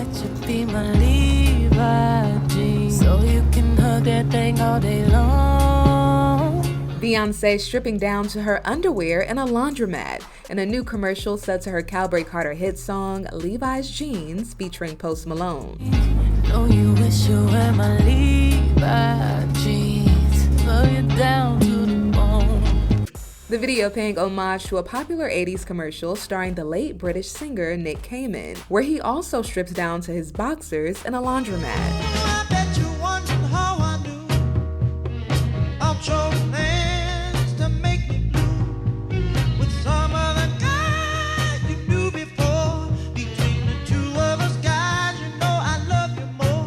let you be my Levii jeans, so you can hug that thing all day long. Beyonce stripping down to her underwear in a laundromat in a new commercial set to her Cowboy Carter hit song Levi's Jeans featuring Post Malone. Know you wish you were my Levii jeans, love you down to the bone. The video paying homage to a popular 80s commercial starring the late British singer Nick Cayman, where he also strips down to his boxers in a laundromat. I bet you wondering how I knew I'm chosen to make me blue with some other guy you knew before. Between the two of us guys, you know I love you more.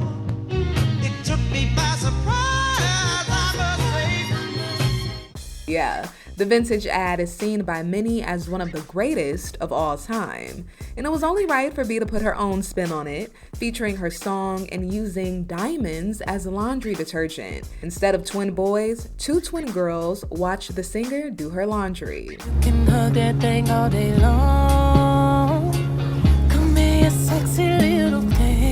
It took me by surprise, I must say. Yeah, the vintage ad is seen by many as one of the greatest of all time, and it was only right for B to put her own spin on it, featuring her song and using diamonds as laundry detergent. Instead of twin boys, two twin girls watch the singer do her laundry. You can hug that thing all day long. Come here, sexy little thing.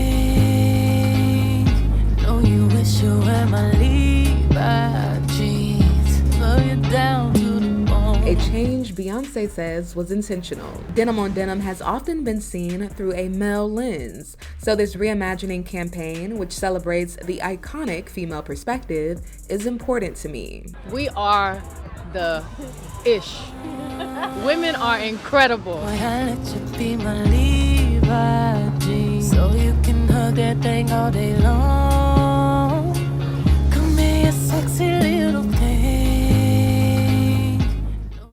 Know you wish you were my Levii jeans, love you down to the bone. A change Beyonce says was intentional. Denim on denim has often been seen through a male lens, so this reimagining campaign, which celebrates the iconic female perspective, is important to me. We are the ish. Women are incredible. Boy, I let you be my Levii jeans, so you can hug that thing all day long.